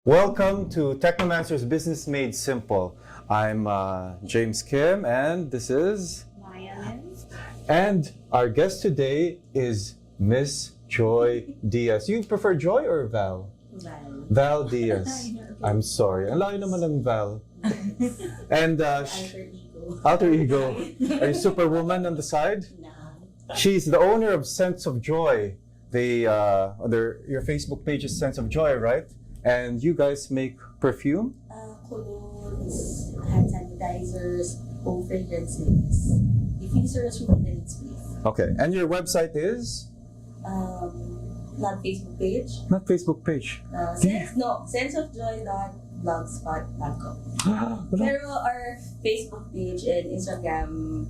Welcome to Technomancer's Business Made Simple. I'm James Kim, and this is and our guest today is Miss Joy Diaz. You prefer Joy or Val? Val Diaz. I'm sorry. Ang layo naman ng Val. And alter ego. Are you Superwoman on the side? No. She's the owner of Sense of Joy. Your Facebook page is Sense of Joy, right? And you guys make perfume? Colognes, hand sanitizers, home fragrances, diffusers, maintenance space. Okay. And your website is? Not Facebook page. Not Facebook page. senseofjoy.blogspot.com. Pero our Facebook page and Instagram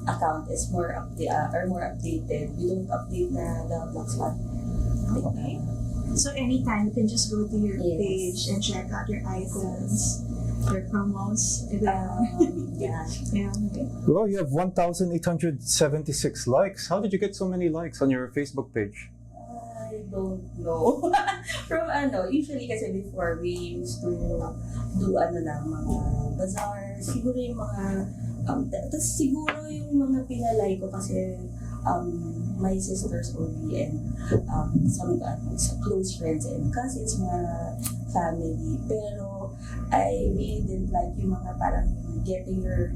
account is more updated. We don't update na the blogspot. Okay. So anytime you can just go to your Yes. page and check out your items, your promos. Yeah. Yeah. Okay. Well, you have 1,876 likes. How did you get so many likes on your Facebook page? I don't know. From usually kasi before we used to do mga bazaars, siguro yung mga, tapos siguro yung mga pinalay ko kasi my sisters only and some close friends and cousins, mga family. Pero I really didn't like yung mga parang getting your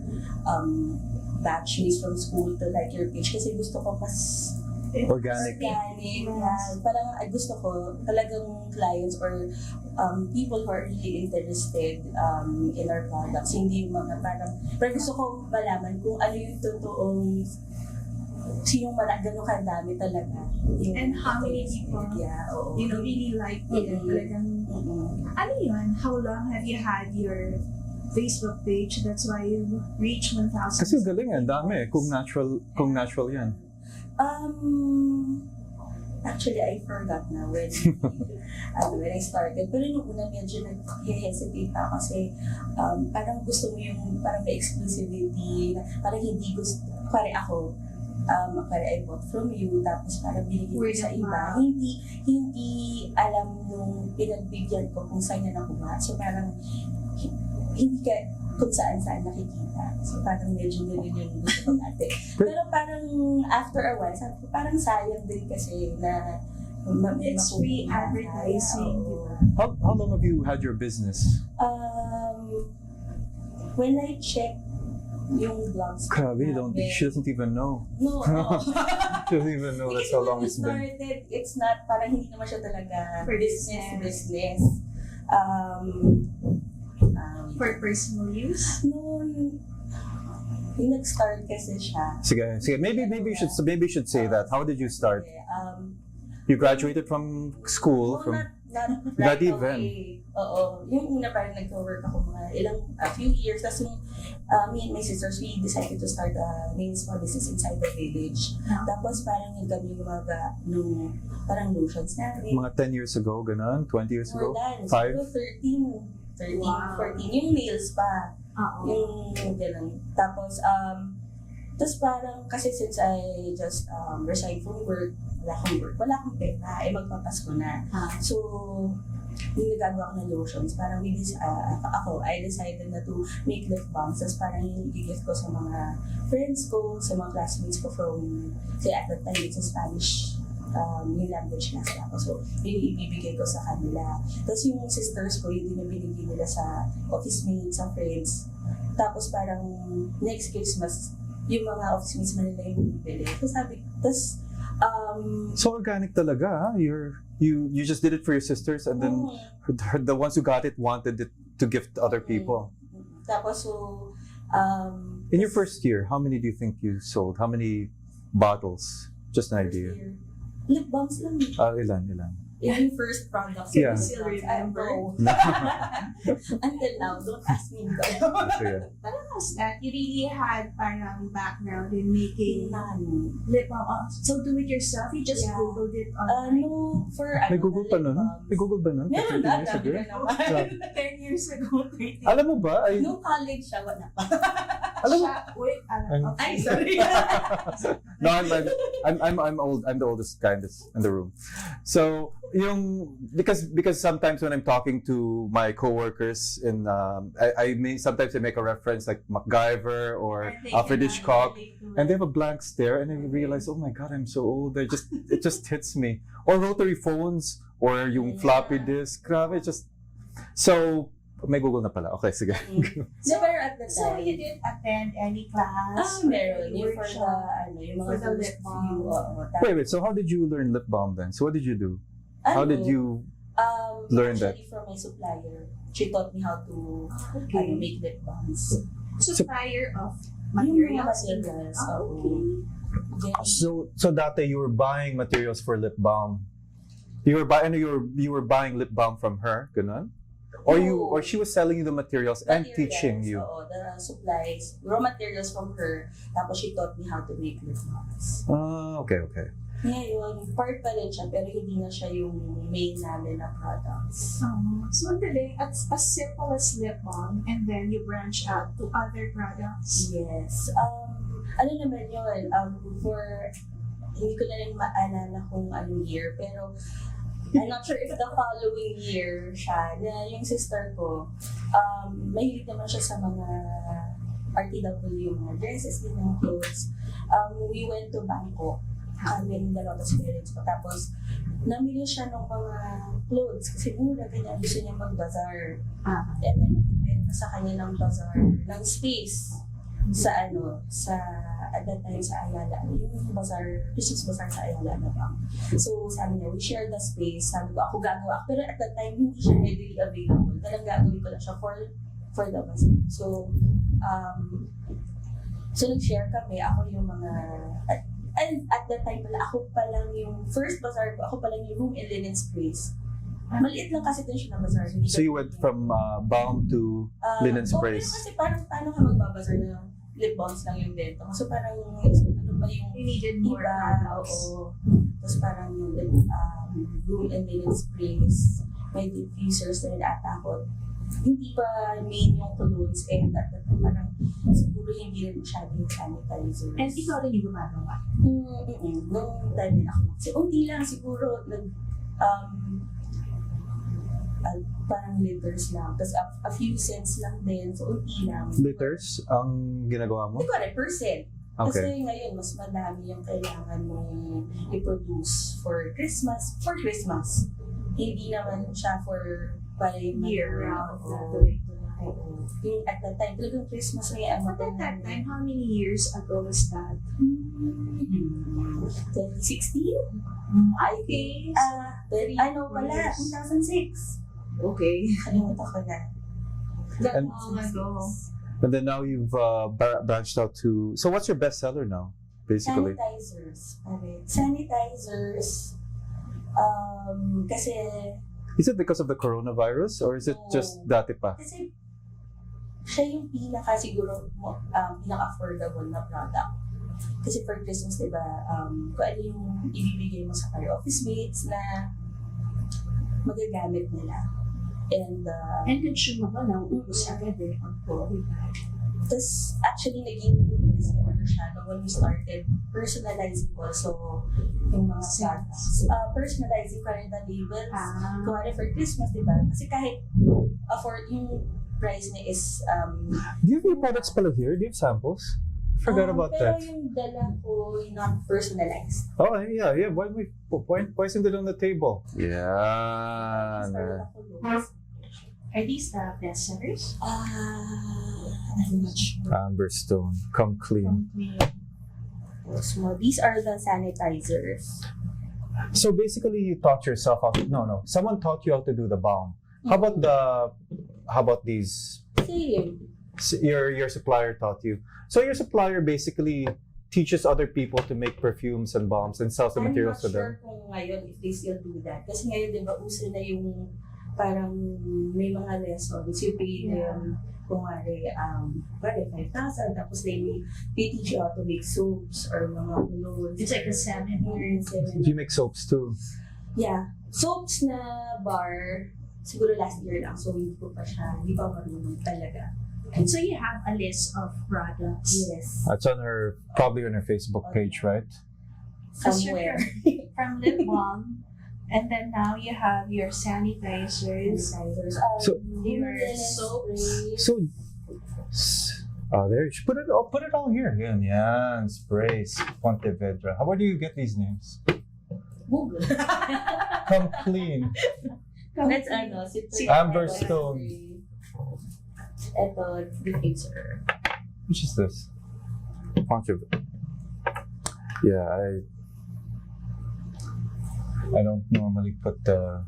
batchmates from school to like your page kasi gusto ko mas Organic. Yeah. Parang gusto ko talagang clients or people who are really interested in our products. Hindi yung mga parang gusto ko malaman kung ano yung totoong sinong gano'ng kadami talaga. And how many people really like it. Talagang, ano yun? How long have you had your Facebook page? That's why you reached 1,000. Kasi galing ang dami. Kung natural yan. Actually, I forgot na when I started. Pero nung una medyo nag-hesitate pa kasi parang gusto mo yung parang may exclusivity. Parang hindi gusto, pare ako, I bought from you, tapos parang binigyan ko sa iba. Hindi alam nung pinagbigyan ko kung saan niya nakuha. So parang hindi ka kung saan nakikita. So parang medyo ganun yung gusto ko natin. Pero parang after a while, sabi ko parang sayang din kasi na It's free advertising. How long have you had your business? When I check yung blogs. Grabe, she doesn't even know. No. She doesn't even know that's how long it's been. Started, it's not, parang hindi naman siya talaga For business. For personal use? Noon, yung nag-start kasi siya. Sige. Maybe you should say that. How did you start? Okay, You graduated from school, no, not Not right even. away. Oo. Yung una parang nag-work ako a few years. Tapos yung me and my sisters, we decided to start a main small business inside the village. Yeah. Tapos parang yung kami gumaga nung parang lotions natin. mga 10 years ago, ganun? 20 years ago? More than. 5? Siguro 13, Wow. 14. Yung nails pa. Oo. Yung gano'n. Tapos parang kasi since I just resigned from work, wala akong pera, magpapasko na. So, yung nagagawa ko ng lotions, parang I decided na to make lip balms. Tapos parang yung i-gift ko sa mga friends ko, sa mga classmates ko say at that time, it's a Spanish yung language class ako. So, yun yung ibibigay ko sa kanila. Tapos yung sisters ko, yun din yung binigay nila sa office mates, sa friends. Tapos parang next Christmas, yung mga office mates man nila yung bibili. So organic talaga, huh? You just did it for your sisters and then the ones who got it wanted it to gift to other people. Tapos In your first year, how many do you think you sold? How many bottles? Just an idea. Lip balms lang. Ilan? Yung first product. Yeah. Still remember? Until now, don't ask me. Sige. Parang was that? You really had parang background in making None. lip balm. So do it yourself? You just Yeah. Googled it online? No, for May Google pa nun? May Google ba nun? Meron 13 na, years ago? dami ka naman. 10 years ago, 13. Alam mo ba? Nung college siya, wala pa. Alam mo? Wait, Ay, sorry. No, I'm old. I'm the oldest guy in the room. So because sometimes when I'm talking to my coworkers I may sometimes I make a reference like MacGyver or Alfred Hitchcock, and they have a blank stare, and I realize, oh my God, I'm so old. It just hits me. Or rotary phones or yung floppy disk. Grabe, so may Google na pala. Okay, sige. So, pero at the time, So you didn't attend any class? meron. Yung for the, workshop? yung For mga the first lip balm. few, Wait. So how did you learn lip balm then? So what did you do? How did you learn that? Actually, from my supplier. She taught me how to make lip balms. Supplier of Yung mga materials? materials. Okay. Then, So dati you were buying materials for lip balm. You were buying lip balm from her, ganun? Or she was selling you the materials and teaching you. Oo, the supplies, raw materials from her. Tapos she taught me how to make lip balms. Okay. Ngayon, part pa rin siya, pero hindi na siya yung main namin na products. So today, as simple as lip balm, and then you branch out to other products. Yes. Ano naman yun, hindi ko na rin maalala kung anong year, pero I'm not sure if the following year siya, na yung sister ko, mahilig naman siya sa mga RTW, mga dresses, din mga clothes. We went to Bangkok, kami yung dalawa sa parents ko. Tapos, namili siya ng mga clothes kasi mura, ganyan, gusto niya mag-bazaar. And then, nagbenta sa kanya ng bazaar, ng space sa at that time sa Ayala, yung bazaar, Christmas bazaar sa Ayala na bang. So sabi niya, we share the space, sabi ko, ako gagawa. Pero at that time, hindi siya readily available. Talagang gagawin ko lang siya for the bazaar. So nag-share kami, ako yung mga, and at that time pala, ako pa lang yung first bazaar ko, ako pa lang yung room and linen sprays. Maliit lang kasi din siya na bazaar. So you went from balm to linen sprays. Pero kasi parang paano ka magbabazar na lip balms lang yung benta mo. So parang ano pa yung You needed more products. Oo. Tapos parang yung room and linen sprays, may diffusers na rin ata ako. Hindi pa main yung colognes, and at that time parang siguro hindi rin masyadong sanitizers. And ikaw rin yung gumagawa? Nung time din ako. Kasi unti lang siguro parang liters lang. Tapos a few cents lang din. So, unti lang. Liters ang ginagawa mo? Hindi ko alam, percent. Okay. Kasi ngayon, mas madami yung kailangan mong i-produce for Christmas. Hindi naman siya for para yung Year-round na Oo. tuloy-tuloy. Yung at that time, talagang Christmas na yung But at that time, how many years ago was that? 2016? I think. Ano pala, 2006. Okay. Kalimutan ko na. That And- long ago. And then now you've branched out to. So what's your bestseller now, basically? Sanitizers. Kasi Is it because of the coronavirus or is it just dati pa? Kasi siya yung siguro pinaka-affordable na product. Kasi for Christmas, diba, kung ano yung ibibigay mo sa kayo office mates na magagamit nila. And consumable na ubus agad eh. tapos actually naging business naman siya when we started personalizing also yung mga products. Personalizing ko rin the labels. Kung ano for Christmas, diba? Kasi kahit afford yung price niya is Do you have your products pala here? Do you have samples? Forgot about pero that. yung dala ko, not personalized. Oh, yeah. Why isn't it on the table? Yeah. Are these the bestsellers? I'm not sure. Amber Stone, come clean. These are the sanitizers. So basically, you taught yourself how. No. Someone taught you how to do the balm. How about these? Same. Your supplier taught you. So your supplier basically teaches other people to make perfumes and balms and sells the materials to them. I'm not sure kung ngayon if they still do that. Kasi ngayon, di ba, uso na yung parang may mga lessons. You pay them, kung nga, 5,000. Tapos they teach you how to make soaps or mga colognes. It's like a seminar. You make soaps too. Yeah. Soaps na bar, siguro last year lang. So, hindi ko pa siya, hindi pa marunong talaga. And so you have a list of products. Yes. That's probably on her Facebook page, right? Somewhere. From lip balm And then now you have your sanitizers, So- your soaps. So, there. You should put it all here. Yan. Sprays. Pontevedra. How do you get these names? Google. Come clean. That's Amber Stone. Ito, diffuser. Which is this? Pontevedra. Yeah, I don't normally put the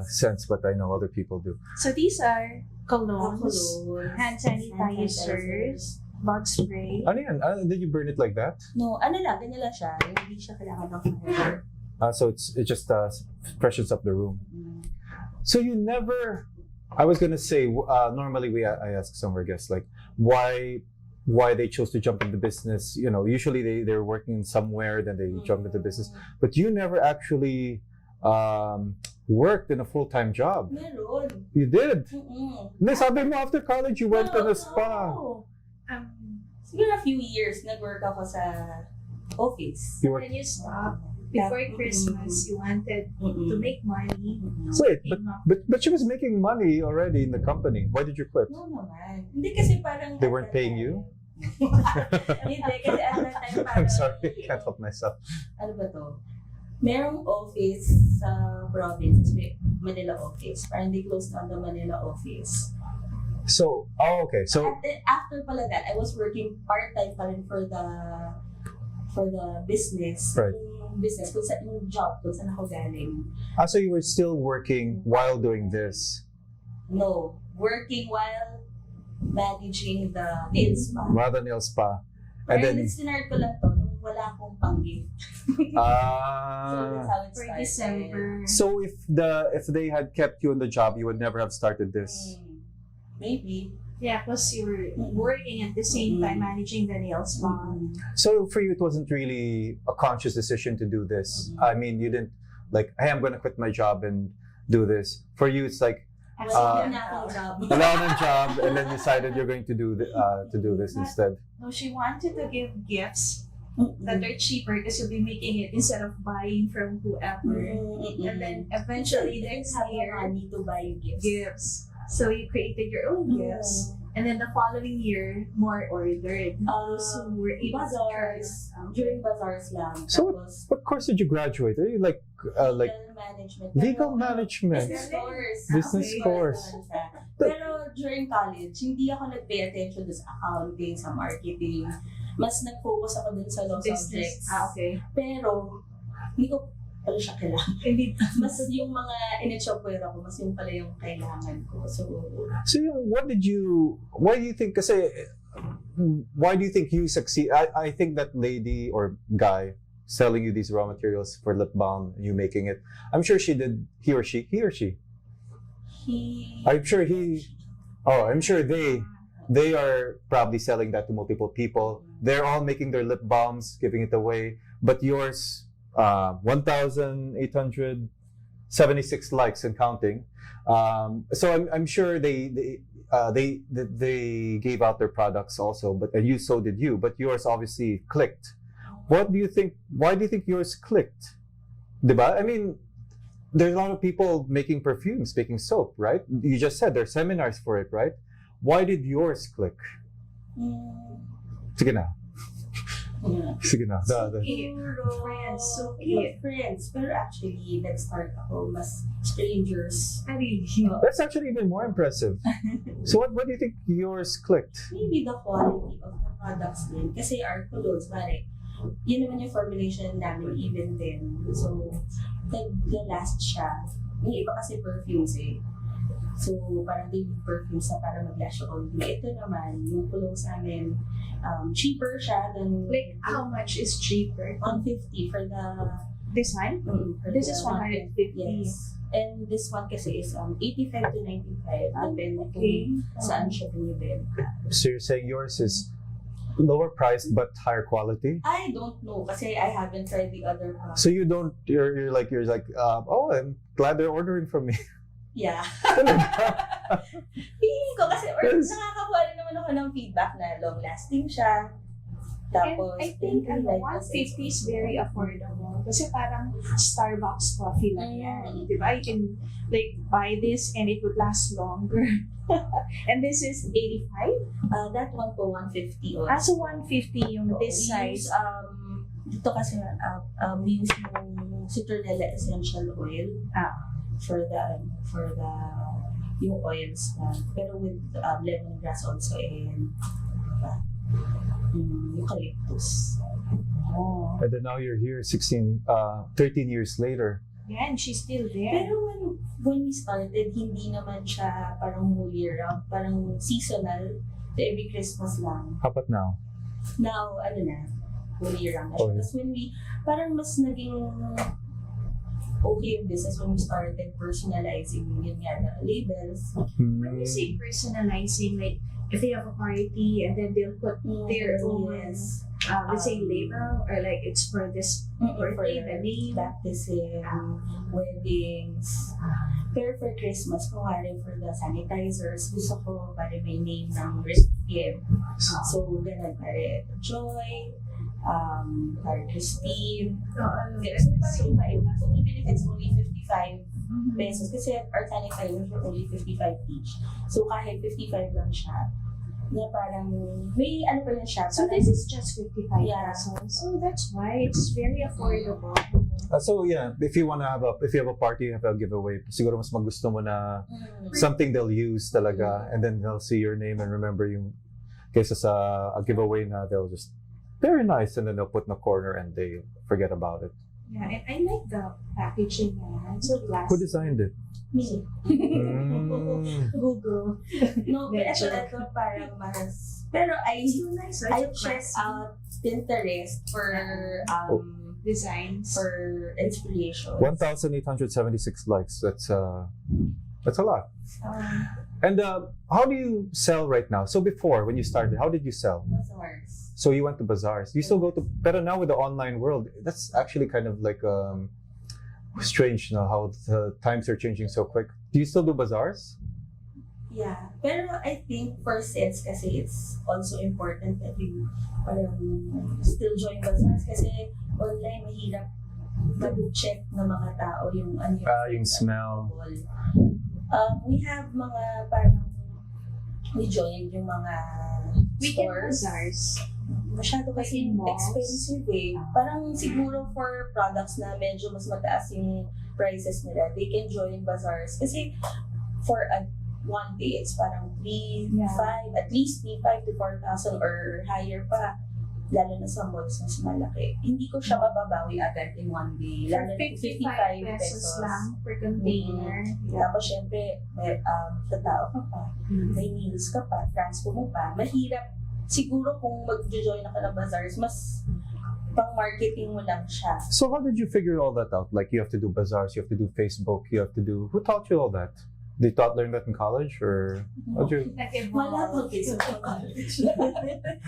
scents, but I know other people do. So these are colognes, Colognes, hand sanitizers, bug spray. Ano yan? Did you burn it like that? No, ganyan lang siya. Hindi siya kailangan ng fire. So it just freshens up the room. So you never. I was gonna say normally I ask some of our guests like why they chose to jump into business. You know, usually they're working somewhere, then they jump into business. But you never actually worked in a full-time job. Meron. You did. Mm-mm. Sabi mo after college you went to the spa. Oh, Siguro a few years, nag-work ako sa office. You worked. when you stopped before Christmas, you wanted to make money. Wait, but she was making money already in the company. Why did you quit? No naman. Hindi kasi parang... They weren't paying you? Hindi, kasi at that time parang... I'm sorry, I can't help myself. Ano ba to? Merong office sa province, Manila office. Parang they closed down the Manila office. So, okay. So, And then after pala that, I was working part-time pa rin for the business. Right. Yung business, yung job, kung saan ako galing. so you were still working while doing this. No, working while managing the nail spa. Rather nail spa. And And then, then, sinart ko lang to nung wala akong pang-gift. So that's how it For started. December. so if they had kept you in the job, you would never have started this. Maybe. Yeah, plus you were working at the same time managing the nail spa. So for you, it wasn't really a conscious decision to do this. I mean, you didn't like, hey, I'm gonna quit my job and do this. For you, it's like, Wala na akong job. wala nang job, and then decided you're going to do this instead. No, she wanted to give gifts that are cheaper because you'll be making it instead of buying from whoever. And then eventually next have year, money to buy gifts. gifts. So you created your own gifts. And then the following year, more ordered. Those who were able to Bazaars. During bazaars lang. So Tapos, what course did you graduate? Are you like legal management. legal Pero, management? Business course. Business Okay. course. Pero during college, hindi ako nag-pay attention sa accounting, sa marketing. Mas nag-focus ako dun sa law subjects. Okay. Pero, hindi ko pala siya kailangan. Hindi. Mas yung mga in-chopware ako, mas yung pala yung kailangan ko. So Why do you think, kasi, why do you think you succeed? I think that lady or guy selling you these raw materials for lip balm, you making it, I'm sure he or she? I'm sure I'm sure they are probably selling that to multiple people. They're all making their lip balms, giving it away. But yours, 1,876 likes and counting. So I'm sure they gave out their products also, but so did you. But yours obviously clicked. What do you think? Why do you think yours clicked? Diba? I mean, there's a lot of people making perfumes, making soap, right? You just said there's seminars for it, right? Why did yours click? Sige na. Sige na. Friends, so cute. Friends. Pero actually, nag-start ako mas strangers. That's actually even more impressive. So what do you think yours clicked? Maybe the quality of the products din. Kasi our colognes, pare, yun naman yung formulation namin even then. So, nag-last siya. Yung iba kasi perfumes eh. So, parang they need perfumes na para mag-last siya all day. Ito naman, yung colognes namin, cheaper siya than... Like, how much is cheaper? 150 for the... This one? This is 150. Yes. And this one kasi is 85 to 95. Depende kung saan siya binibenta. So you're saying yours is lower priced but higher quality? I don't know kasi I haven't tried the other products. So you're like oh, I'm glad they're ordering from me. Yeah. Feeling ko kasi nakakakuha rin naman ako ng feedback na long lasting siya. Tapos I think like 150 is very affordable. Kasi parang Starbucks coffee lang yan. Di ba? You can like buy this and it would last longer. And this is 85? That one po, 150 on. So 150 yung this We size. use, dito kasi, we use yung citronella essential oil for the yung oils na. Pero with lemongrass also and eucalyptus. Oh. And then now you're here 13 years later. Yeah, and she's still there. Pero when we started, hindi naman siya parang whole year round, parang seasonal. So every Christmas lang. How about now? Now, whole year round na siya. Oh, yeah. Tapos when parang mas naging okay yung business when we started personalizing yun nga na labels. When you say personalizing, like if they have a party and then they'll put their own, let's say label, or like it's for this birthday, the name. Baptism, weddings. Pero for Christmas, kunwari for the sanitizers, gusto ko para may name ng recipient. So, ganun, para Joy, para Christine. So, parang iba-iba. So, even if it's only 55 pesos, kasi our sanitizers are only 55 each. So, kahit 55 lang siya, na parang, may ano pa rin siya. So this is just 55 Yeah. pesos. So that's why it's very affordable. So yeah, if you have a party, you have a giveaway, siguro mas magusto mo na something they'll use talaga, and then they'll see your name and remember yung kaysa sa a giveaway na they'll just very nice and then they'll put in a corner and they forget about it. Yeah, and I like the packaging. It's so glass. Who designed it? Me. Google. No, pero ito parang mas... Pero It's so nice. So I it's check out Pinterest for designs. for inspiration. 1,876 likes. That's a lot. And how do you sell right now? So before, when you started, how did you sell? Bazaars. So you went to bazaars. You still go to, pero now with the online world, that's actually kind of like strange now how the times are changing so quick. Do you still do bazaars? Yeah. Pero I think for sales kasi it's also important that you parang still join bazaars kasi online mahirap mag-check ng mga tao yung ano Yung smell. We have mga parang we joined yung mga Weekend stores. bazaars. Masyado kasi Like in malls? expensive eh. Parang siguro for products na medyo mas mataas yung prices nila, they can join bazaars. Kasi for one day, it's parang 3,500, at least 3,500 to 4,000 or higher pa. Lalo na sa malls mas malaki. Hindi ko siya mababawi agad in one day. For Lalo na 55 pesos lang per container. Tapos syempre, may tatao ka pa, may meals ka pa, transpo mo pa. Mahirap. Siguro kung mag-join ka ng bazaars, mas pang-marketing mo lang siya. So how did you figure all that out? Like you have to do bazaars, you have to do Facebook, you have to do... Who taught you all that? Did you learn that in college or... How'd you... Wala pang Facebook sa college.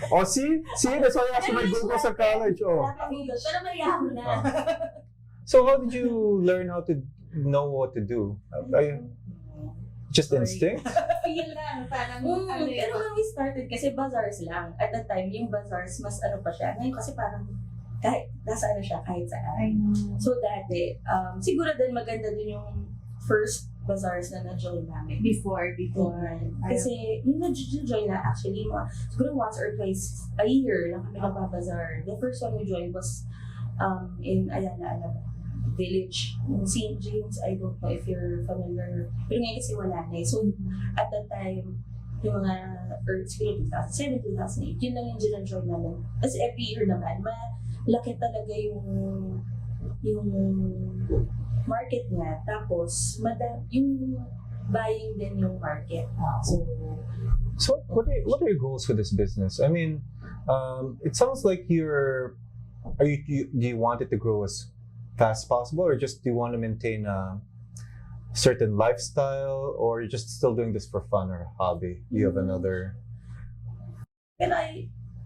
Oh, see? That's why I asked you my Google sa college. Oh. Wala pang Google, pero may Yahoo na. So how did you learn how to know what to do? Just instinct? Feel lang, parang Pero when we started, kasi bazaars lang. At that time, yung bazaars, mas ano pa siya. Ngayon kasi parang kahit nasa ano siya, kahit saan. I know. So dati, siguro din maganda din yung first bazaars na na-join namin. Before. Kasi yung na-join na actually, siguro once or twice a year lang kami nagpa-bazaar. The first one we joined was in Ayala, Village. Yung St. James, I don't know if you're familiar. Pero ngayon kasi wala na eh. So, at that time, yung mga siguro 2007, 2008, yun lang yung gina-join namin. Kasi every year naman, malaki talaga yung market niya. Tapos, yung buying din yung market. So what are your goals for this business? I mean, it sounds like do you want it to grow as fast as possible, or just do you want to maintain a certain lifestyle, or you're just still doing this for fun or hobby? You have another... And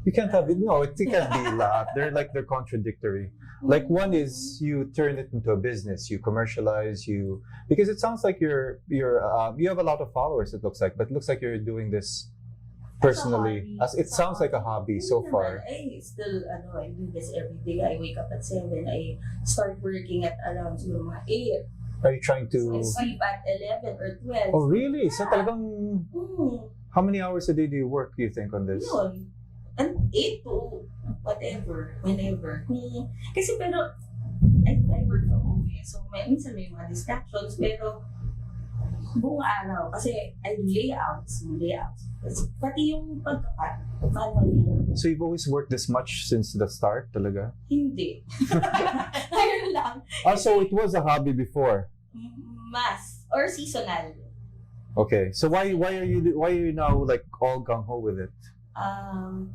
You can't have it. No, it can't be a lot. They're contradictory. Like one is you turn it into a business, you commercialize, because it sounds like you have a lot of followers. It looks like, but it looks like you're doing this personally? hobby. As it sounds like a hobby so Hindi far. naman. I still, I do this every day. I wake up at 7. I start working at around siguro mga 8. Are you trying I to? sleep at 11 or 12. Oh, really? So Yeah. talagang, how many hours a day do you work? Do you think on this? Yun. And 8 to whatever, whenever. Kasi pero, I work from home so minsan may mga distractions, pero buong araw, kasi I do layouts. Pati yung pagkakat, manually. So you've always worked this much since the start, talaga? Hindi. Ngayon lang. So it was a hobby before. Mas, or seasonal. Okay. So why are you now like all gung ho with it?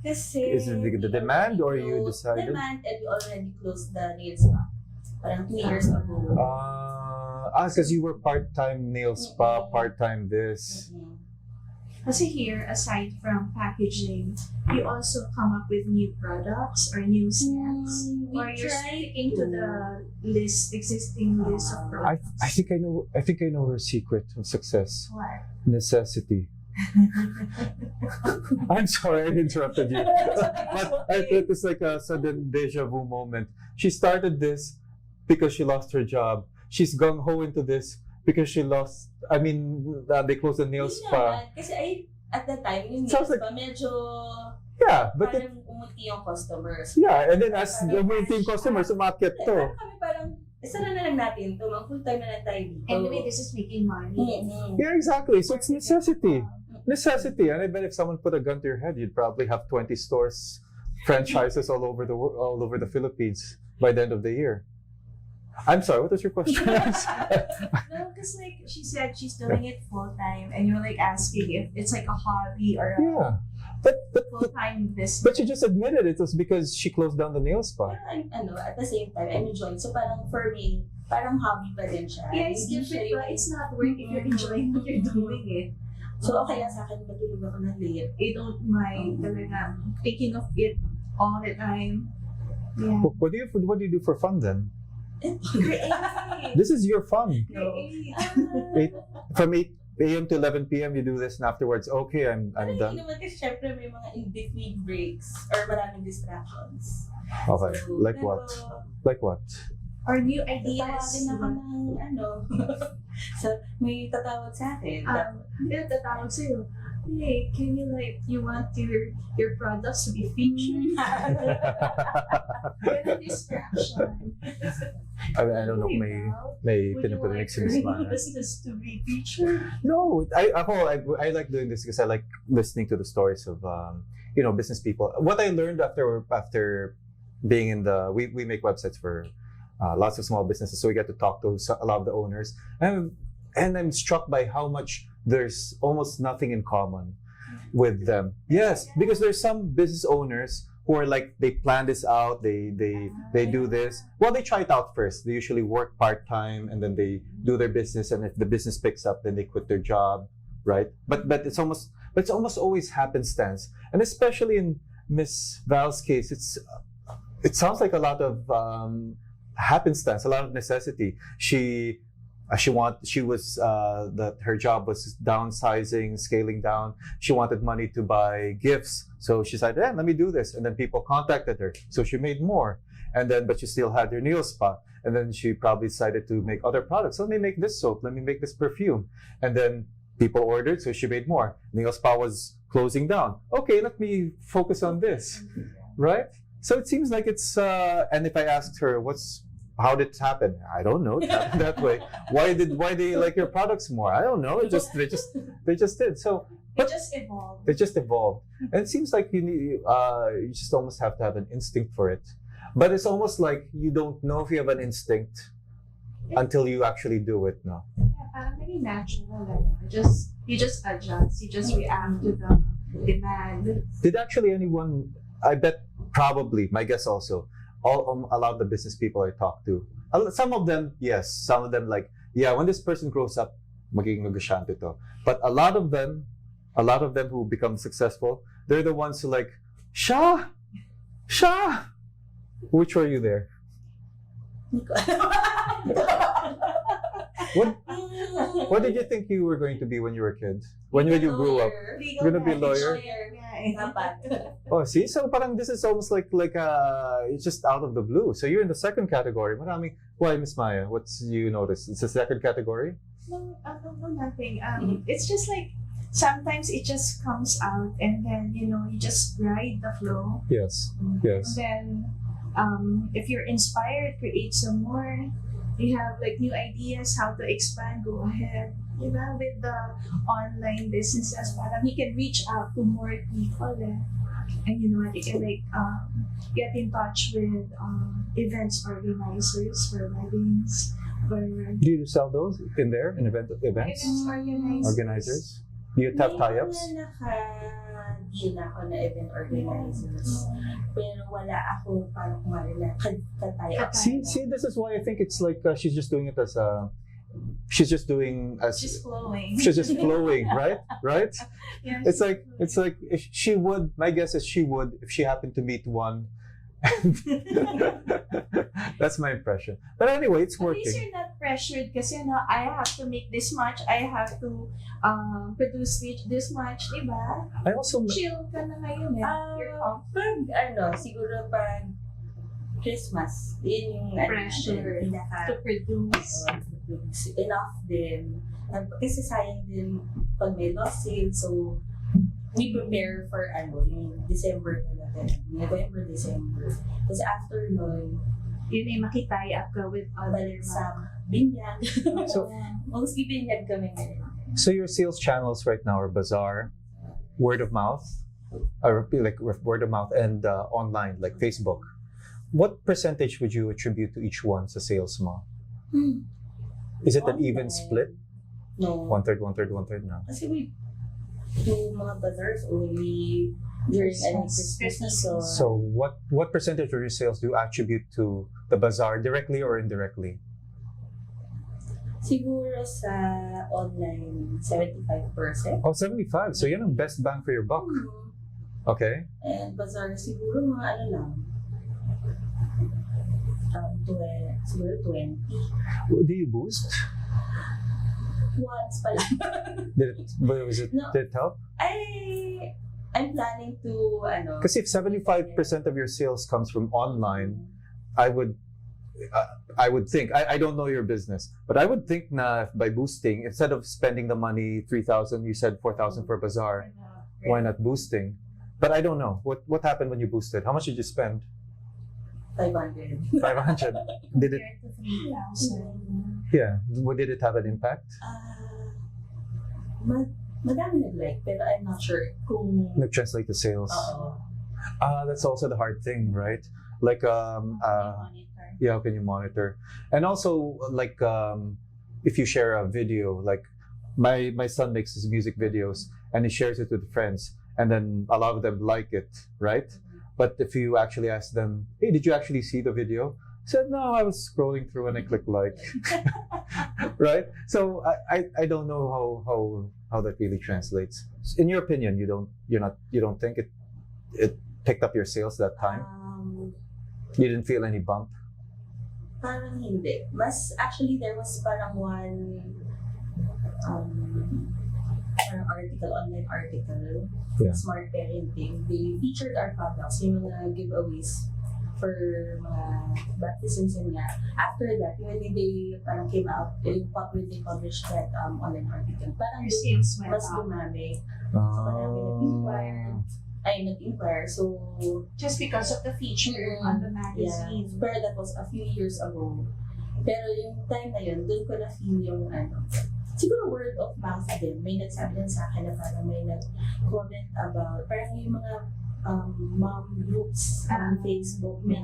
Kasi Is it the demand or you decided? Demand, and we already closed the nail spa. Parang 2 years ago. Because you were part-time nail spa, part-time this. Kasi here, aside from packaging, you also come up with new products or new snacks, We or you're try sticking to the existing list of products. I think I know her secret of success. What? Necessity. I'm sorry I interrupted you. But I thought it's like a sudden deja vu moment. She started this because she lost her job. She's gung ho into this because she lost. They closed the nail spa. Kasi at that time, yung nail Sounds like- spa, medyo Yeah, but it, parang umunti yung customers. yeah, and then as the team customers umakyat to. Parang kami parang, isara na lang natin to, mag-full time na lang tayo dito. Anyway, this is making money. Yeah, exactly. So it's necessity. Necessity. And I bet if someone put a gun to your head, you'd probably have 20 stores, franchises all over the Philippines by the end of the year. I'm sorry, what was your question? No, because like she said, she's doing it full time, and you're like asking if it's like a hobby or a Yeah. But full time business. But she just admitted it was because she closed down the nail spa. Pero at the same time, I'm enjoying. So parang for me, parang hobby pa din siya. Yeah, it's Hindi siya different, but it's not work if you're enjoying what you're doing it. So kaya sa akin, matulog ako ng late. You don't mind talaga thinking of it all the time. Yeah. What do you do for fun then? Create. This is your fun. Create. From 8 a.m. to 11 p.m. you do this and afterwards, okay, I'm Hindi done. naman kasi syempre may mga in-between breaks or maraming distractions. Okay, So, like pero, what? Like what? Or new ideas. Tatawagin ako ng so, may tatawag sa akin. Tatawag sa'yo. Hey, can you you want your products to be featured? Get a distraction. I don't know kung may pinaparinig si Miss Mana. Business to be featured? No, I like doing this because I like listening to the stories of business people. What I learned after being in we make websites for lots of small businesses, so we get to talk to a lot of the owners, and I'm struck by how much there's almost nothing in common with them. Yes, because there's some business owners who are like, they plan this out, they do this. Well, they try it out first. They usually work part-time and then they do their business, and if the business picks up, then they quit their job, right? But it's almost always happenstance. And especially in Miss Val's case, it sounds like a lot of happenstance, a lot of necessity. Her job was downsizing, scaling down. She wanted money to buy gifts, so she said, "Yeah, let me do this." And then people contacted her, so she made more. But she still had her nail spa. And then she probably decided to make other products. Let me make this soap. Let me make this perfume. And then people ordered, so she made more. Nail spa was closing down. Okay, let me focus on this, right? So it seems like it's. And if I asked her, how did it happen? I don't know. It happened that way. Why they like your products more? I don't know. They just did. So It just evolved. it just evolved. And it seems like you just almost have to have an instinct for it. But it's almost like you don't know if you have an instinct until you actually do it. No. Yeah, parang naging natural. You just adjust. You just react to the demand. Did actually anyone? I bet probably. My guess also. A lot of the business people I talk to, some of them, yes. Some of them like, yeah, when this person grows up, magiging negosyante to. But a lot of them who become successful, they're the ones who like, Sha! Which were you there? What did you think you were going to be when you were a kid? When you grew up? You're gonna be a lawyer? Dapat. Oh, see? So parang this is almost like it's just out of the blue. So you're in the second category. Maraming, why, Miss Maya? What's you notice? It's the second category? No, nothing. It's just like sometimes it just comes out, and then you just ride the flow. Yes. Yes. And then, if you're inspired, create some more. You have like new ideas how to expand. Go ahead. With the online businesses, parang you can reach out to more people, and you can get in touch with events organizers for weddings. Do you sell those in there in events? Events Organizers? Do you have tie-ups? May naka-deal na ako na event organizers. Pero wala ako parang kumari na ka-tie-up. See, this is why I think it's like she's just doing it as a. She's just doing as. She's flowing. She's just flowing, right? Right? Yeah, It's like if she would. My guess is she would if she happened to meet one. That's my impression. But anyway, it's At least working. you're not pressured kasi I have to make this much, I have to produce this much, diba? I also. Chill ka na ngayon You're off. Siguro pag Christmas, yun yung Pressure pinaka to produce. enough din. Kasi sayang din pag may lost sale, so we prepare for yung December na natin. November, December. Tapos after nun, Yun ay makitay up ka with other balik sa binyag. So- Mostly binyag kami ngayon. So your sales channels right now are bazaar, word of mouth, or like word of mouth, and online like Facebook. What percentage would you attribute to each one sa sales mo? Is it an even Online. split? No. 1/3, 1/3, 1/3 now. Kasi we do mga bazaars only during Christmas season. So what percentage of your sales do you attribute to the bazaar directly or indirectly? Siguro sa online, 75%. Oh, 75. So yan ang best bang for your buck. Okay. And bazaar siguro mga lang. Siguro 20. Do you boost? Once pala. Did it help? I'm planning to Because if 75% of your sales comes from online, I would think, I don't know your business, but I would think na by boosting, instead of spending the money 3,000, you said 4,000 for bazaar, why not boosting? But I don't know. What happened when you boosted? How much did you spend? 500. 500. Did it? Compared to 3,000. Yeah. Did it have an impact? Madami nag-like, pero I'm not sure kung Nag-translate the sales. That's also the hard thing, right? Like yeah, how can you monitor? And also like if you share a video, like my son makes his music videos and he shares it with friends, and then a lot of them like it, right? But if you actually ask them, hey, did you actually see the video? I said, no, I was scrolling through and I clicked like. Right? So I don't know how that really translates. In your opinion, you don't think it picked up your sales that time? You didn't feel any bump? Parang hindi. Actually, there was parang one online article, Yeah. Smart Parenting. They featured our products, yung mga giveaways for mga baptisms and nga. After that, when they parang came out, when they published that online article, parang Your sales went mas up. dumami. So marami nag-inquire. So, Just because of the feature on the magazine. yeah. Pero that was a few years ago. Pero yung time na yun, doon ko na-feel yung siguro word of mouth din. May nagsabi din sa akin na parang may nag-comment about, parang yung mga mom groups on Facebook, may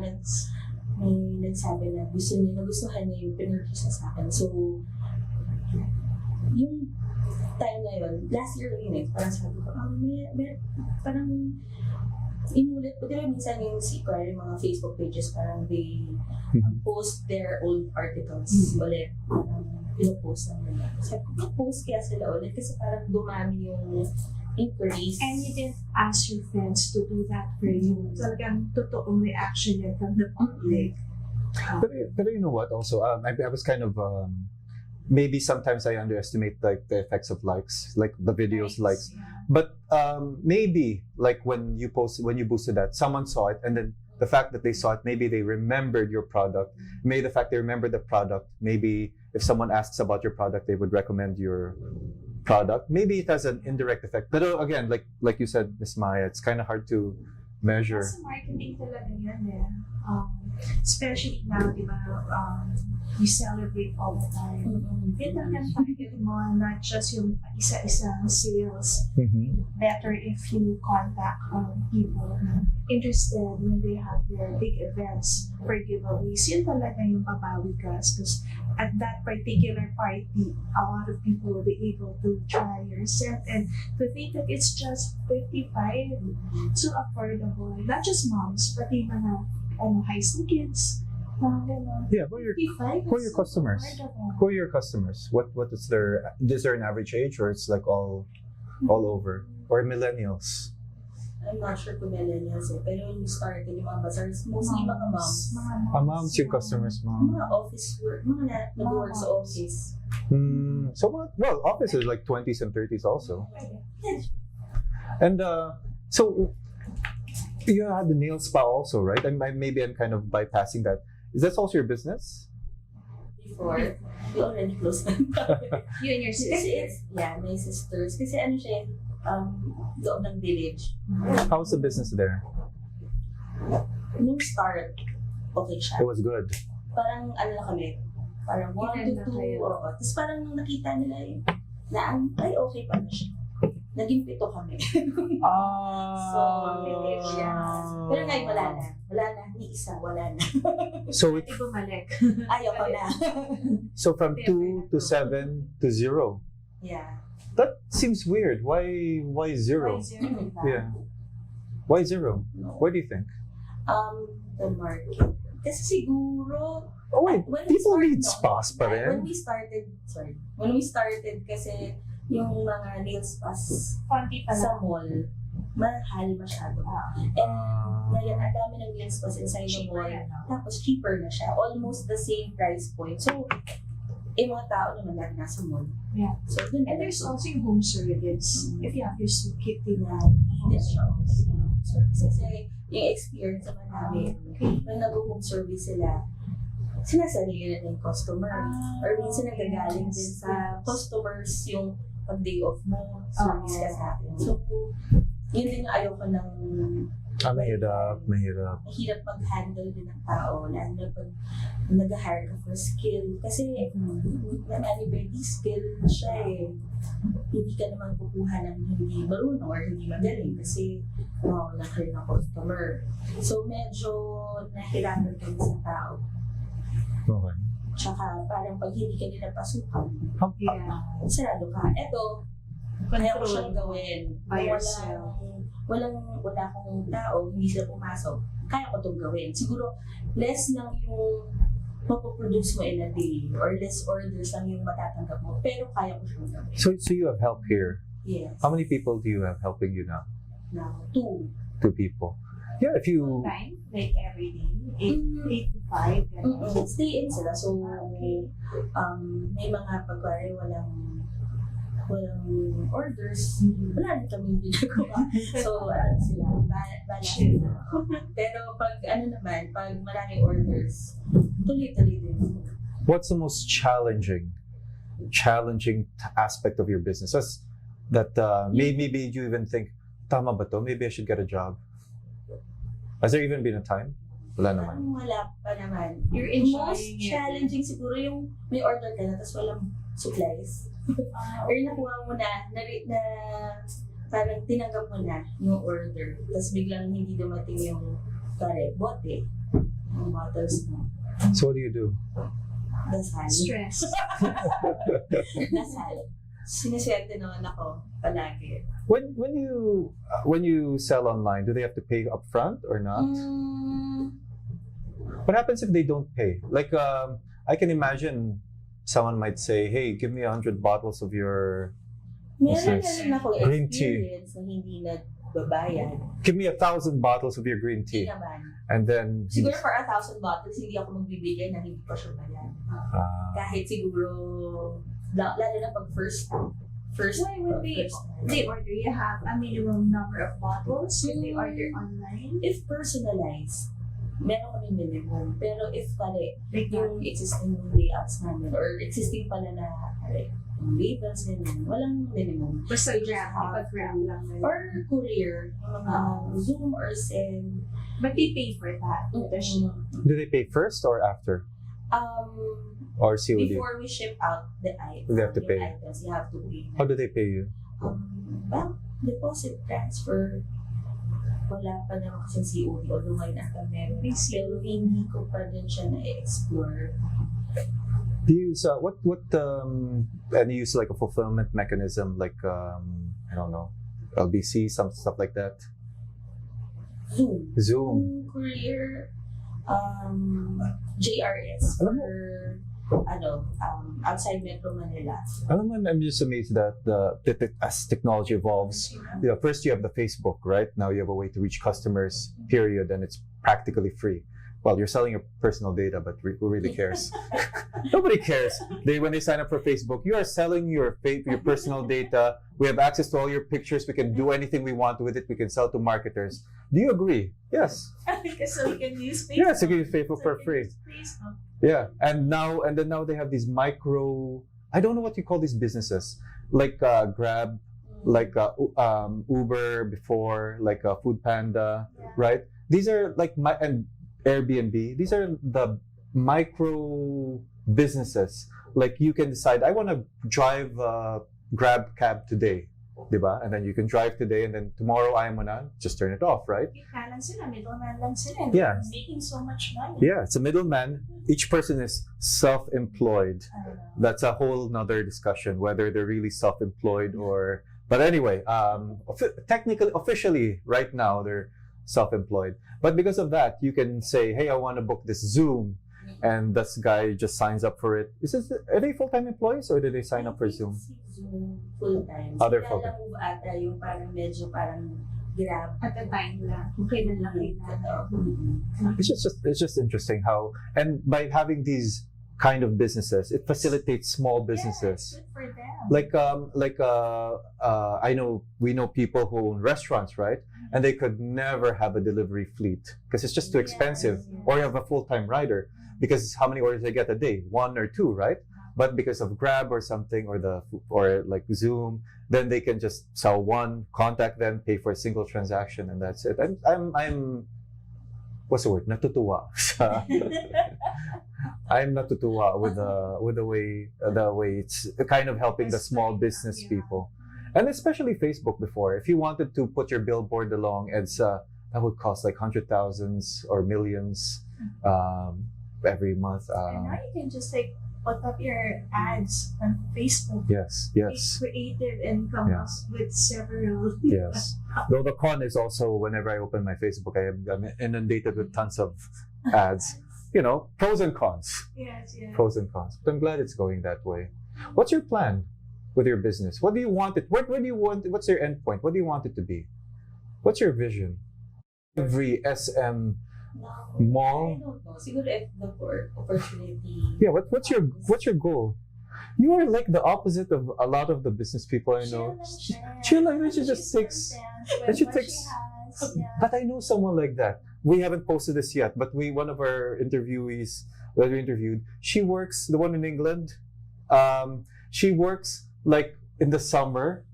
nagsabi na nagustuhan niya yung pinurchase sa akin. So, yung time na yun, last year yun parang sabi ko, parang inulit ko. Diba minsan yung yung mga Facebook pages, parang they post their old articles ulit. Parang pinopost lang nila. Sabi ko, post kaya sila ulit kasi parang dumami yung inquiries. And you didn't ask your friends to do that for you. Talagang totoong reaction yun from the public. But you know what? Also, I was kind of maybe sometimes I underestimate like the effects of likes, like the videos likes. Yeah. But maybe like when you boosted that, someone saw it, and then the fact that they saw it, maybe they remembered your product. Maybe the fact they remember the product. Maybe if someone asks about your product, they would recommend your product. Maybe it has an indirect effect. But again, like you said, Miss Maya, it's kind of hard to measure. Sa marketing talaga yun eh. Especially now, di ba, we celebrate all the time. Yun talagang target mo, not just yung isa-isang sales. Better if you contact people na interested when they have their big events for giveaways. Yun talaga yung pabawi ka. Because at that particular party, a lot of people will be able to try your set. And to think that it's just 55, so affordable. Not just moms, but yung mga high school kids. Yeah, who are your customers? Who are your customers? What is there an average age, or it's like all over, or millennials? I'm not sure kung millennials pero when we started yung mga bazaars, mostly mga moms. Moms yung customers mo. Mga office work, mga nag-work sa office. So well, office is like 20s and 30s also. And so you had the nail spa also, right? Maybe I'm kind of bypassing that. Is that also your business? Before, we already closed na. You and your sister? Kasi it's, my sisters. Kasi ano siya, loob ng village. How's the business there? Nung start, okay siya. It was good. Parang ano lang kami, parang 1 to 2. Tapos parang nung nakita nila yun, na ay okay pa na siya. Naging 7 kami. So, village siya. Pero ngayon wala na. Wala na. Ni isa, wala na. So Pwede bumalik. Ayaw ko na. So from 2 to 7 to 0. Yeah. That seems weird. Why 0? Why zero? Yeah. Why 0? No. What do you think? The market. Kasi siguro, Oh wait, when we people started, need spas pa rin. When we started kasi yung mga nail spas Konti pa sa lang. mall, mahal masyado. And ngayon, ang dami ng nail spas inside the Cheaper mall. yan, no? Tapos cheaper na siya. Almost the same price point. So, mga tao naman lagi nasa mall. Yeah. So, dun And there's also yung home service. If you have your kitty na. Yes, siya also. Service. Kasi yung experience naman namin, nung nag-home service sila, sinasarili na yung customers. Or minsan nagagaling din sa customers yung pag-day off mo, service ka sa atin. So, yun din yung ayaw ko ng Mahirap. mahirap mag-handle din ng tao, lalo na pag nag-hire ka for skill. Kasi, anybody skill siya eh. Hindi ka naman kukuha ng hindi marunong or hindi magaling kasi mawawalan ka rin ng customer. So, medyo nahirapan kami sa tao. Okay. Tsaka, parang pag hindi ka nila pasukan, Yeah. sarado ka. Eto, kaya ko siyang gawin. By yourself. Wala akong tao, hindi sila pumasok. Kaya ko itong gawin. Siguro, less lang yung mapoproduce mo in a day or less orders lang yung matatanggap mo. Pero kaya ko siyang gawin. So you have help here. Yes. How many people do you have helping you now? Now, 2. 2 people. Yeah, if you Time, like every day, 8 to 5. ganun. Stay in sila. So, may mga pagkari walang orders, wala rin kami ginagawa. So, sila, balance sila. Pero pag pag maraming orders, tuloy-tuloy din. what's the most challenging aspect of your business? That maybe made you even think, tama ba to? Maybe I should get a job. Has there even been a time? Wala naman. Wala pa naman. You're enjoying Most it. challenging siguro yung may order ka na tapos walang supplies. Or nakuha mo na parang tinanggap mo na yung order. Tapos biglang hindi dumating yung bote, yung bottles mo. So what do you do? Dasal. Stress. Dasal. Siniswerte naman ako palagi. When you sell online, do they have to pay upfront or not? What happens if they don't pay? Like I can imagine someone might say, "Hey, give me 100 bottles of your Meron this? na rin ako Green tea. experience na hindi magbabayad. Give me 1,000 bottles of your green Hindi tea. naman. And then, Siguro for 1,000 bottles, hindi ako magbibigay na hindi pa siya bayad. Kahit siguro, lalo na pag first Why would they order? You have a minimum number of bottles if they order online? if personalized, meron kami minimum. Pero if like yung existing layouts namin or existing pala na yung labels, ganyan, walang minimum. Basta You just grab, have ipag-grab lang. Or courier, Zoom or send. But they pay for that. do they pay first or after? Or COD? Before we ship out the items, They have to pay. items, you have to pay. How do they pay you? Well, deposit transfer. Wala pa naman kasi COD, although ngayon ata meron na. Pero hindi ko pa din siya na-explore. Do you use and you use like a fulfillment mechanism like I don't know, LBC, some stuff like that? Zoom. Courier, JRS Alam mo- for outside Metro Manila. I'm just amazed that as technology evolves, first you have the Facebook, right? Now you have a way to reach customers, period, and it's practically free. Well, you're selling your personal data, but who really cares? Nobody cares. When they sign up for Facebook, you are selling your personal data. We have access to all your pictures. We can do anything we want with it. We can sell to marketers. Do you agree? Yes. So we can use Facebook. Yes, you can use Facebook for free. Yeah, and then now they have these micro. I don't know what you call these businesses, like Grab, like Uber before, like Food Panda, right? These are like and Airbnb. These are the micro businesses. Like you can decide, I want to drive Grab cab today, diba? And then you can drive today, and then tomorrow I am gonna just turn it off, right? Middleman lang sila. Yeah. They're making so much money. Yeah, it's a middleman. Each person is self-employed. That's a whole nother discussion, whether they're really self-employed or. But anyway, officially, right now they're self-employed. But because of that, you can say, "Hey, I want to book this Zoom," and this guy just signs up for it. Are they full-time employees or did they sign up for Zoom? Zoom full-time. They're full-time. Move ata yung medyo parang Grab. At the time lang. Okay na lang It's just interesting how, and by having these kind of businesses, it facilitates small businesses. Yeah, good for them. We know people who own restaurants, right? And they could never have a delivery fleet because it's just too expensive. Or you have a full-time rider because how many orders they get a day? 1 or 2, right? But because of Grab or something or like Zoom, then they can just sell one, contact them, pay for a single transaction, and that's it. I'm what's the word? Natutuwa. I'm natutuwa with the way it's kind of helping the small business people, and especially Facebook. Before, if you wanted to put your billboard along, that would cost like $100,000s or millions every month. And now you can just like put up your ads on Facebook. Yes. Be creative and come up with several. Yes. Though the con is also whenever I open my Facebook, I'm inundated with tons of ads. Pros and cons. Yes. Pros and cons. But I'm glad it's going that way. What's your plan with your business? What do you want it? Where do you want? What's your end point? What do you want it to be? What's your vision? Every SM mall. I don't know. Siguro if the opportunity. Yeah. What's your goal? You are like the opposite of a lot of the business people I know. Chill. But I know someone like that. We haven't posted this yet, but one of our interviewees that we interviewed, she works, the one in England, she works like in the summer,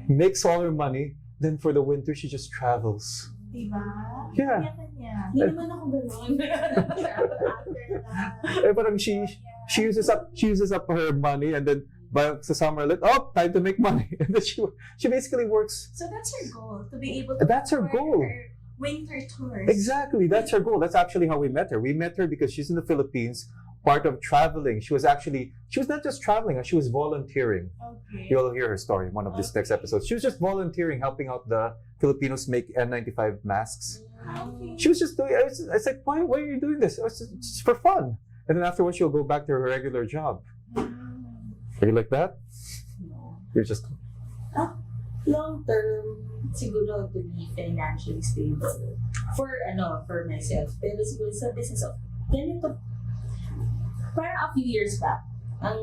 makes all her money, then for the winter she just travels. Diba? Yeah. Hindi naman ako gano'n. But she uses up her money, and then by the summer, time to make money, and then she basically works. So that's her goal, to be able to. That's her goal. Winter tours. Exactly, that's her goal. That's actually how we met her. We met her because she's in the Philippines, part of traveling. She was not just traveling, she was volunteering. Okay. You'll hear her story in one of these next episodes. She was just volunteering, helping out the Filipinos make N95 masks. Okay. She was just doing it. It's like, why are you doing this? It's just for fun. And then afterwards, she'll go back to her regular job. Are you like that? No. You're just... long term, siguro to be financially stable. For myself. Pero siguro sa business of, ganito, parang a few years back, ang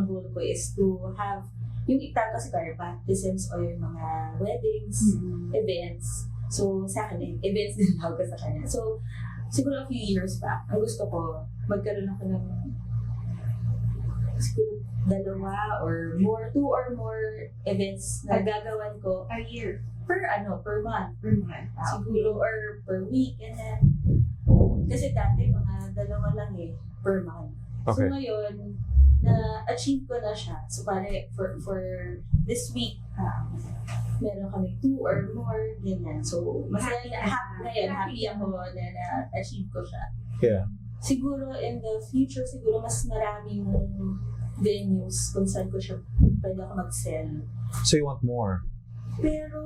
goal ko is to have, yung itago sa car, baptisms or yung mga weddings, events. So, sa akin, events din tawag ko sa kanya. So, siguro a few years back, ang gusto ko, magkaroon ako ng siguro 2 or more, 2 or more events na gagawan ko A year. per month. Per month. Siguro, or per week, and then, kasi dati mga 2 lang per month. Okay. So ngayon, na-achieve ko na siya. So pare, for this week, meron kami 2 or more, ganyan. So, masaya na, happy ako na na-achieve ko siya. Yeah. Siguro in the future, siguro mas maraming venues kung saan ko siya pwede ako mag-sell. So you want more? Pero,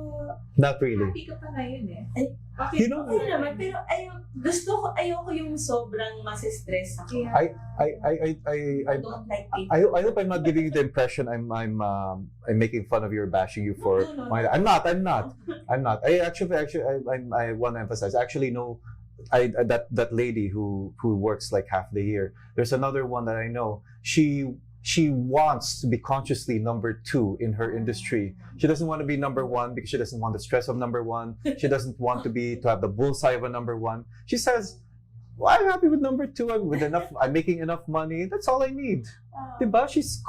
Not really. Happy ka pa ngayon eh. Ay, Okay, You know, okay naman, pero ayoko yung sobrang masistress ako. Yeah. I don't like it. I hope I'm not giving you the impression I'm making fun of you or bashing you for No. I'm not. I want to emphasize. I actually know that lady who works like half the year. There's another one that I know. She wants to be consciously number 2 in her industry. She doesn't want to be number 1 because she doesn't want the stress of number 1. She doesn't want to have the bullseye of a number 1. She says, well, I'm happy with number 2. I'm making enough money. That's all I need. Diba? It's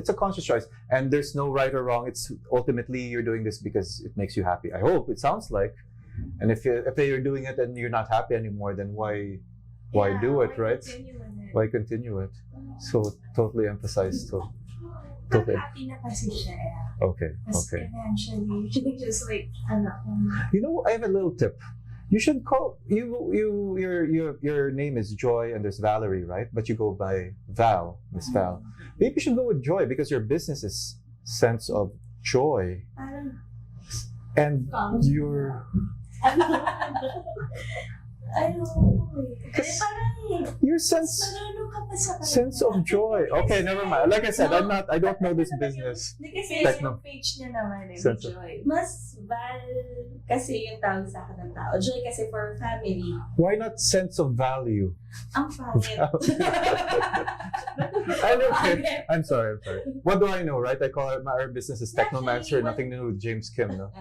a conscious choice. And there's no right or wrong. It's ultimately you're doing this because it makes you happy. I hope it sounds like. And if you're doing it and you're not happy anymore, then why do it, right? Why continue it? So totally emphasize to. Totally. Happy na kasi siya eh. Okay. Financially, she just like, You know, I have a little tip. You should call your name is Joy and there's Valerie, right? But you go by Val, Miss Val. Maybe you should go with Joy because your business is sense of joy. And your your sense of joy. Okay, never mind. Like I said, I don't know this business. Kasi Techno. yung page niya naman eh, Sense of- Joy. mas Val kasi yung tawag sa akin ng tao. Joy kasi for family. Why not sense of value? Ang pangit. Anyway, I'm sorry. What do I know, right? I call our business is Technomancer, nothing to do with James Kim, no?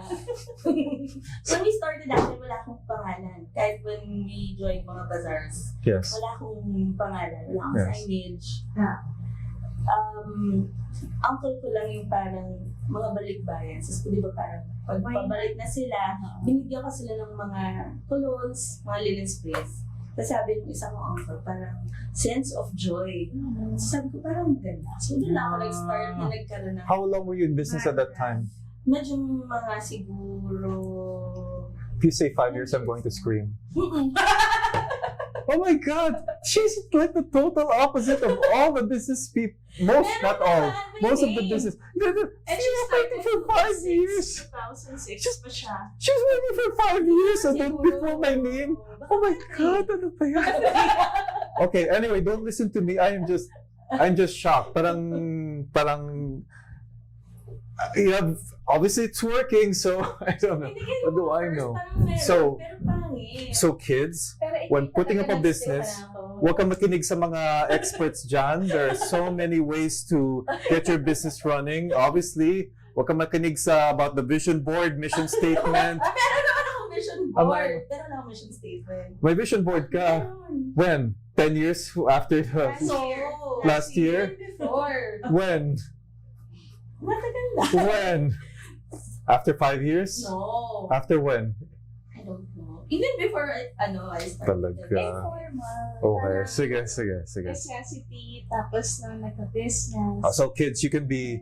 When we started actually, wala akong pangalan. Kahit when we joined mga bazaars, Yes. wala akong pangalan, wala akong Yes. signage. Yeah. Uncle ko lang yung parang mga balikbayan. So, di ba parang pag pabalik na sila, binigyan ko sila ng mga colognes, mga linen sprays. Tapos sabi ng isang uncle, parang sense of joy. So sabi ko, parang ganda. So doon ako nag-start na nagkaroon ng... How long were you in business at that time? Medyo mga siguro... If you say 5 years, I'm going to scream. Oh my God! She's like the total opposite of all the business people. Not all. Most of the business. And She was working for 5 years. 2006 pa siya. She was working for 5 years and then before my name. Oh my God! Ano ba yan? Okay, anyway, don't listen to me. I'm just shocked. Parang, you have, obviously it's working, so I don't know. What do I know? So kids, when putting up a business, huwag kang makinig sa mga experts dyan. There are so many ways to get your business running. Obviously, huwag kang makinig about the vision board, mission statement. Meron naman akong vision board. Meron akong mission statement. May vision board ka. When? 10 years after the last year? Before. When? Matagal na. When? After 5 years? No. After when? I don't know. Even before I started. Talaga. Informal. Okay, sige. Necessity, tapos na nagka-business. So kids, you don't need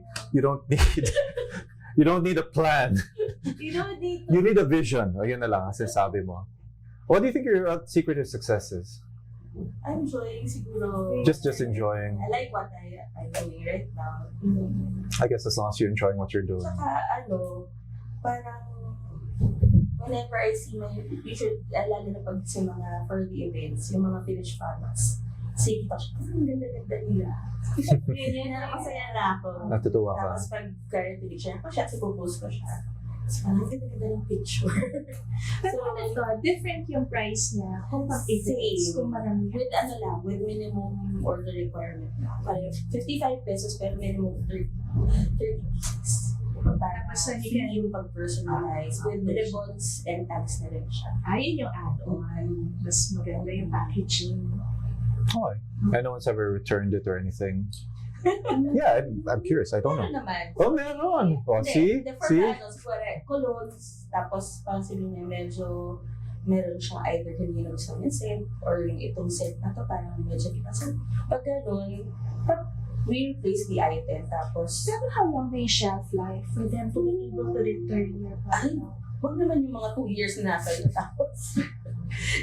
a plan. You don't need to. You need a vision. O yun na lang, kasi sabi mo. What do you think your secret of success is? I'm enjoying siguro. Just enjoying. I like what I'm doing right now. I guess as long as you're enjoying what you're doing. Saka parang whenever I see you should, lalo na pag sa mga for the events, yung mga finished products. Sige pa siya, ang ganda-ganda nila. Ganyan na, masaya na ako. Natutuwa ka. Tapos pag currently siya, siya, sipopost ko siya. Tapos parang ganda-ganda ng picture. Pero ano to, different yung price niya kung pag-events, kung marami. With ano lang, with minimum order requirement na. Parang 55 pesos pero minimum 30 pieces. Tapos na free yung pag-personalize with ribbons and tags na rin siya. Ayun yung add-on. Mas maganda yung packaging. Okay. And no one's ever returned it or anything. Yeah, I'm curious. I don't know. Ano naman? Oh, meron. Oh, see? The for See? colognes, tapos pansin niya medyo meron siyang either hindi na gusto niya scent or yung itong scent na to parang medyo kita. So, pag ganun, we replace the item tapos Pero how long may shelf life for them to be able to return your product? wag naman yung mga 2 years na nasa iyo tapos.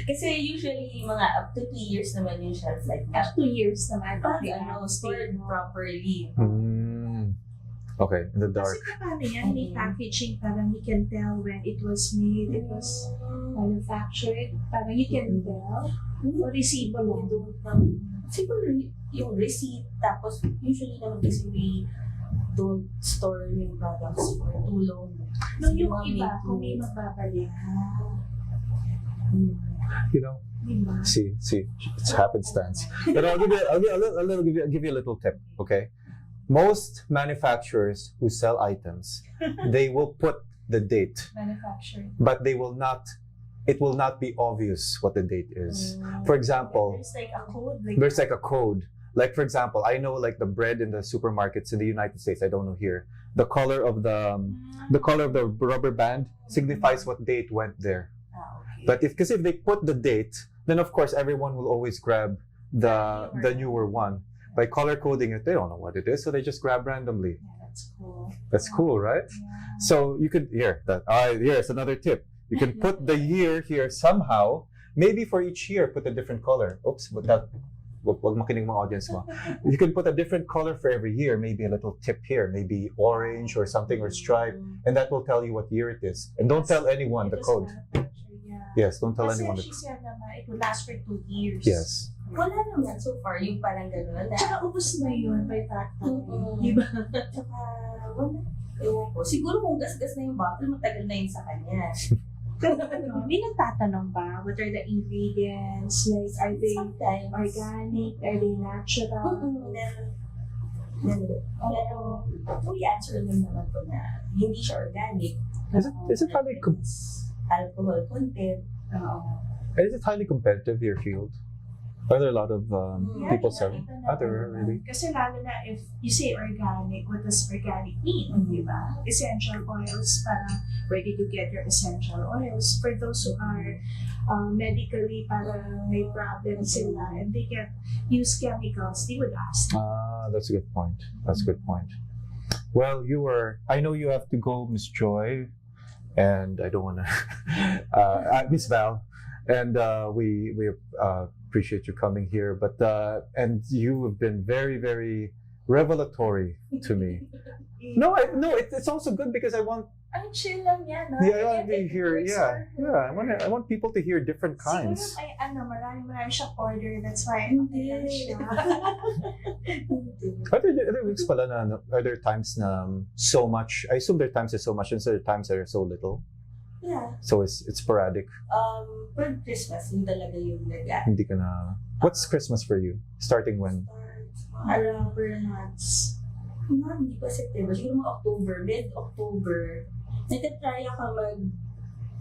Kasi usually mga up to 2 years naman yung shelf life na. 2 years naman. Pag Okay, stored properly. Okay, in the dark. Kasi paano yan, may packaging, parang you can tell when it was made, it was manufactured, parang you can tell, o resibo lang. Siguro yung receipt, tapos usually naman kasi we don't store yung products for too long. No, yung iba, kung may magbabalik. You know, Diba? see, it's happenstance. But I'll give you a little tip, okay? Most manufacturers who sell items, they will put the date, Manufactured. but it will not be obvious what the date is. For example, There's like a code. there's like a code. Like for example, I know like the bread in the supermarkets in the United States, I don't know here. The color of the rubber band signifies what date went there. Okay. But if they put the date, then of course everyone will always grab the newer one. By color coding it, they don't know what it is, so they just grab randomly. Yeah, that's cool. That's cool, right? Yeah. So you could here's another tip. You can put the year here somehow. Maybe for each year, put a different color. Oops, but that wag makinig mga audience mo. You can put a different color for every year. Maybe a little tip here, maybe orange or something or stripe, and that will tell you what year it is. And don't tell anyone the It was code. manufactured, yeah. Yes, don't tell Kasi anyone. she said naman, it will last for 2 years. Yes. Wala naman so far yung parang gano'n. Tsaka ubos na yun by that time. Mm-mm. Diba? Tsaka wala. Ewan ko. Siguro kung gas-gas na yung bottle, matagal na yun sa kanya. Pero ano, may nagtatanong ba? What are the ingredients? Like, are they Sometimes. organic? Are they natural? Pero, we answer them naman po na hindi siya organic. Is it highly Alcohol content. is it highly competitive, your field? Are there a lot of people selling? There really? Kasi lalo na if you say organic, what does organic mean? Diba? Essential oils, parang where did you get your essential oils? For those who are medically parang may problem sila and they can use chemicals, they would ask. That's a good point. That's a good point. Well, I know you have to go, Miss Joy, and I don't want to, Miss Val, and we appreciate you coming here, but and you have been very, very revelatory to me. No, it's also good because I want. Ang chill lang yan, no? Yeah, I want to hear. Yeah. I want people to hear different kinds. Siguro ay marami siyang order, that's why Hindi. lang siya. Are there weeks pala na are there times na so much? I assume there are times there's so much, and there are times that are so little. Yeah. So it's sporadic. For Christmas, yun talaga yung Hindi ka na. What's Christmas for you? Starting when? Around months. Hindi pa September. Siguro mga October, mid-October. Nagtatry ako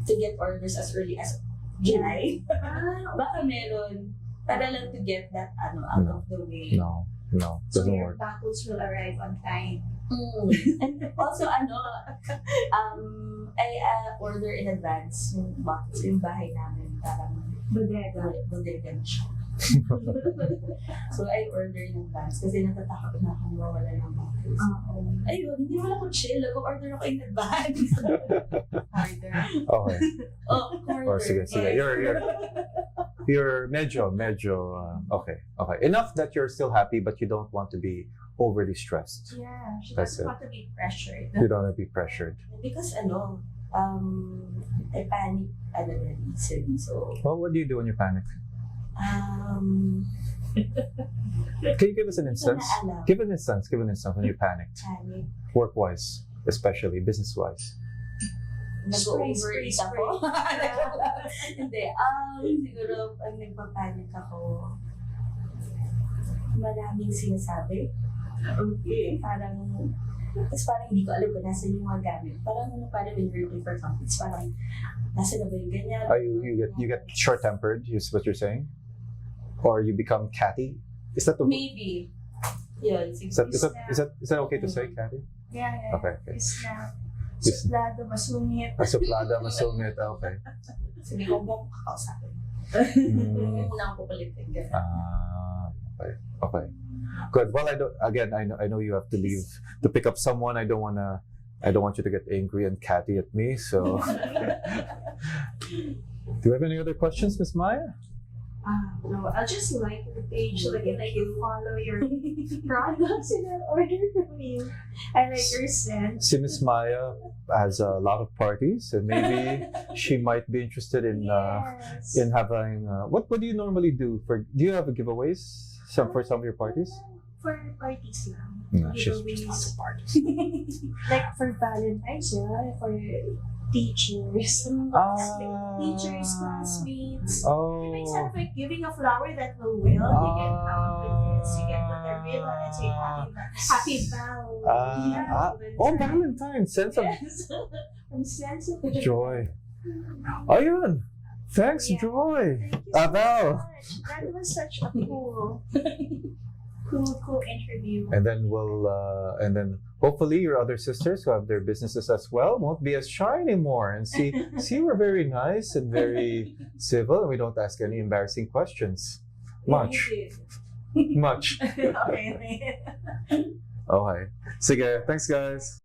to get orders as early as July. Baka meron. Para lang to get that out of the way. No, So doesn't your work. bottles will arrive on time. And also, I order in advance yung box, yung bahay namin. Parang bodega na siya. So, I order in advance kasi natatakot na akong mawala ng bottles. Ayun, hindi naman ako chill. Nag-order ako in advance. Harder. Okay. Harder. Sige. You're medyo okay. Enough that you're still happy, but you don't want to be overly stressed. Yeah, she That's doesn't want to be pressured. You don't want to be pressured. Because I panic easily. So, Well, what do you do when you panic? Can you give us an Hindi ko instance? na alam. Give an instance when you panicked. Panic. Work-wise, especially business-wise. Nag-overeat Spray. ako. Hindi. Siguro, pag nagpapanik ako, maraming sinasabi. Okay. Tapos parang hindi ko alam kung nasa yung mga gamit. Parang when you're looking for companies, parang nasa na ba yung ganyan? You get short-tempered, is what you're saying? Or you become catty? Is that the Maybe. Yun, is that okay to say, catty? Yeah. Okay. Is na Is- suplado, masungit. Suplada, masungit. Okay. Sabi ko, huwag mo kakausapin. Mm. Huwag mo na akong pupulitin. Okay. Good. Well, I know you have to leave to pick up someone. I don't want you to get angry and catty at me. So, do you have any other questions, Miss Maya? No, I'll just like the page so that I can follow your products and I'll order from you. I like your scent. See, Miss Maya has a lot of parties, and maybe she might be interested in Yes. having. What do you normally do for? Do you have giveaways for some of your parties? For parties lang. No, she's Giveaways. lots of parties. Like for Valentine's, yeah, for teachers. Teachers, classmates. Oh. Instead of like giving a flower that will wilt, you get compliments, you get put a ribbon and say happy Valentine's, sense of Yes. From sense of joy. Ayun. Thanks, Yeah. Joy. Thank you so Val. much. That was such a cool interview. And then hopefully your other sisters who have their businesses as well won't be as shy anymore and see we're very nice and very civil and we don't ask any embarrassing questions. Much. Much. Okay. Okay. Sige. Thanks, guys.